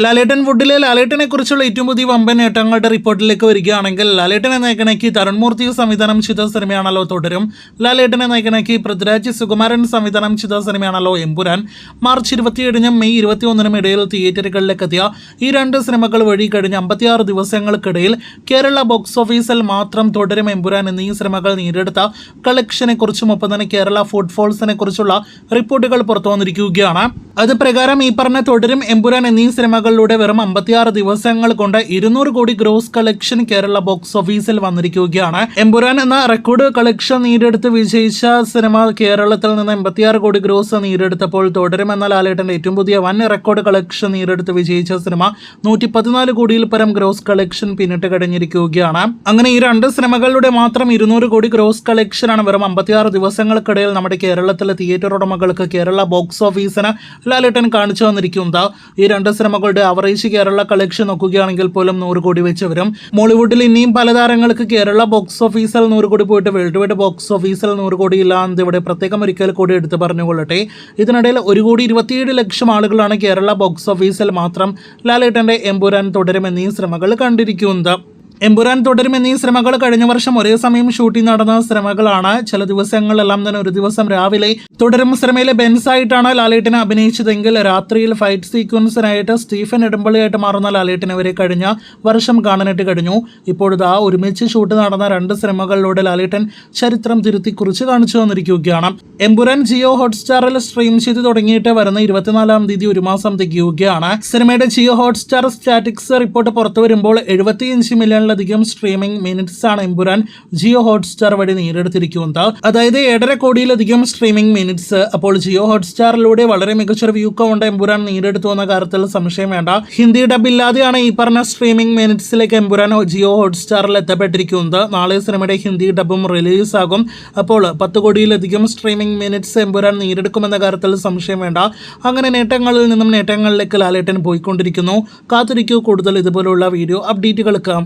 ലാലേട്ടൻ വുഡിലെ ലാലേട്ടനെ കുറിച്ചുള്ള ഏറ്റവും പുതിയ വമ്പൻ നേട്ടങ്ങളുടെ റിപ്പോർട്ടിലേക്ക് വരികയാണെങ്കിൽ ലാലേട്ടനെ നായകനാക്കി തരുൺമൂർത്തി സംവിധാനം ചെയ്ത സിനിമയാണല്ലോ തുടരും. ലാലേട്ടനെ നായകനാക്കി പൃഥ്വിരാജ് സുകുമാരൻ സംവിധാനം ചെയ്ത സിനിമയാണല്ലോ എമ്പുരാൻ. മാർച്ച് 27-നും മെയ് 21-നും ഇടയിൽ തിയേറ്ററുകളിലേക്ക് എത്തിയ ഈ രണ്ട് സിനിമകൾ വഴി കഴിഞ്ഞ 56 ദിവസങ്ങൾക്കിടയിൽ കേരള ബോക്സ് ഓഫീസിൽ മാത്രം തുടരും എമ്പുരാൻ എന്നീ സിനിമകൾ നേടിയെടുത്ത കളക്ഷനെ കുറിച്ചും ഒപ്പം തന്നെ കേരള ഫുട്ഫോൾസിനെ കുറിച്ചുള്ള റിപ്പോർട്ടുകൾ പുറത്തു വന്നിരിക്കുകയാണ്. അത് പ്രകാരം ഈ പറഞ്ഞ തുടരും എമ്പുരാൻ എന്നീ സിനിമകളിലൂടെ വെറും 56 ദിവസങ്ങൾ കൊണ്ട് 200 കോടി ഗ്രോസ് കളക്ഷൻ കേരള ബോക്സ് ഓഫീസിൽ വന്നിരിക്കുകയാണ്. എമ്പുരാൻ എന്ന റെക്കോർഡ് കളക്ഷൻ നേടിയെടുത്ത് വിജയിച്ച സിനിമ കേരളത്തിൽ നിന്ന് 86 കോടി ഗ്രോസ് നേടിയെടുത്തപ്പോൾ തുടരും എന്ന ലാലേട്ടന്റെ ഏറ്റവും പുതിയ വൻ റെക്കോർഡ് കളക്ഷൻ നേടിയെടുത്ത് വിജയിച്ച സിനിമ 114 കോടിയിൽ പരം ഗ്രോസ് കളക്ഷൻ പിന്നിട്ട് കഴിഞ്ഞിരിക്കുകയാണ്. അങ്ങനെ ഈ രണ്ട് സിനിമകളുടെ മാത്രം 200 കോടി ഗ്രോസ് കളക്ഷനാണ് വെറും 56 ദിവസങ്ങൾക്കിടയിൽ നമ്മുടെ കേരളത്തിലെ തിയേറ്റർ ഉടമകൾക്ക് കേരള ബോക്സ് ഓഫീസിന് ലാലേട്ടൻ കാണിച്ചു വന്നിരിക്കുന്നത്. ഈ രണ്ട് സിനിമകളുടെ അവറേജ് കേരള കളക്ഷൻ നോക്കുകയാണെങ്കിൽ പോലും 100 കോടി വെച്ച് വരും. മോളിവുഡിൽ ഇനിയും പല താരങ്ങൾക്ക് കേരള ബോക്സ് ഓഫീസിൽ 100 കോടി പോയിട്ട് വേൾഡ് വൈഡ് ബോക്സ് ഓഫീസിൽ 100 കോടി ഇല്ല എന്ന് ഇവിടെ പ്രത്യേകം ഒരിക്കൽ കൂടി എടുത്ത് പറഞ്ഞുകൊള്ളട്ടെ. ഇതിനിടയിൽ 1,27,00,000 ആളുകളാണ് കേരള ബോക്സ് ഓഫീസിൽ മാത്രം ലാലേട്ടന്റെ എമ്പുരാൻ തുടരും എന്നീ സിനിമകൾ കണ്ടിരിക്കുന്നത്. എമ്പുരാൻ തുടരും എന്നീ സിനിമകൾ കഴിഞ്ഞ വർഷം ഒരേ സമയം ഷൂട്ടിംഗ് നടന്ന സിനിമകളാണ്. ചില ദിവസങ്ങളെല്ലാം തന്നെ ഒരു ദിവസം രാവിലെ തുടരും സിനിമയിലെ ബെൻസ് ആയിട്ടാണ് ലാലേട്ടനെ അഭിനയിച്ചതെങ്കിൽ രാത്രിയിൽ ഫൈറ്റ് സീക്വൻസിനായിട്ട് സ്റ്റീഫൻ നെടുമ്പള്ളിയായിട്ട് മാറുന്ന ലാലേട്ടനെ വരെ കഴിഞ്ഞ വർഷം കാണാനായിട്ട് കഴിഞ്ഞു. ഇപ്പോഴിതാ ഒരുമിച്ച് ഷൂട്ട് നടന്ന രണ്ട് സിനിമകളിലൂടെ ലാലേട്ടൻ ചരിത്രം തിരുത്തി കുറിച്ച് കാണിച്ചു വന്നിരിക്കുകയാണ്. എമ്പുരാൻ ജിയോ ഹോട്ട്സ്റ്റാറിൽ സ്ട്രീം ചെയ്ത് തുടങ്ങിയിട്ട് വരുന്ന 24-ാം തീയതി ഒരു മാസം തികയുകയാണ്. സിനിമയുടെ ജിയോ ഹോട്ട്സ്റ്റാർ സ്റ്റാറ്റിക്സ് റിപ്പോർട്ട് പുറത്തു വരുമ്പോൾ 75 മില്യണിലധികം സ്ട്രീമിംഗ് മിനിറ്റ്സ് ആണ് എമ്പുരാൻ ജിയോ ഹോട്ട്സ്റ്റാർ വഴി നേടിയെടുത്തിരിക്കുന്നത്. അതായത് 7.5 കോടിയിലധികം സ്ട്രീമിംഗ് മിനിറ്റ്സ്. അപ്പോൾ ജിയോ ഹോട്ട്സ്റ്റാറിലൂടെ വളരെ മികച്ചൊരു വ്യൂ കൗണ്ട് എമ്പുരാൻ നേടിയെടുത്തു എന്ന കാര്യത്തിൽ സംശയം വേണ്ട. ഹിന്ദി ഡബ് ഇല്ലാതെയാണ് ഈ പറഞ്ഞ സ്ട്രീമിംഗ് മിനിറ്റ്സിലേക്ക് എമ്പുരാൻ ജിയോ ഹോട്ട്സ്റ്റാറിൽ എത്തപ്പെട്ടിരിക്കുന്നത്. നാളെ സിനിമയുടെ ഹിന്ദി ഡബും റിലീസാകും. അപ്പോൾ 10 കോടിയിലധികം സ്ട്രീമിംഗ് മിനിറ്റ്സ് എമ്പുരാൻ നേടിയെടുക്കുമെന്ന കാര്യത്തിൽ സംശയം വേണ്ട. അങ്ങനെ നേട്ടങ്ങളിൽ നിന്നും നേട്ടങ്ങളിലേക്ക് ലാലേട്ടൻ പോയിക്കൊണ്ടിരിക്കുന്നു. കാത്തിരിക്കൂ കൂടുതൽ ഇതുപോലുള്ള വീഡിയോ അപ്ഡേറ്റുകൾക്ക്.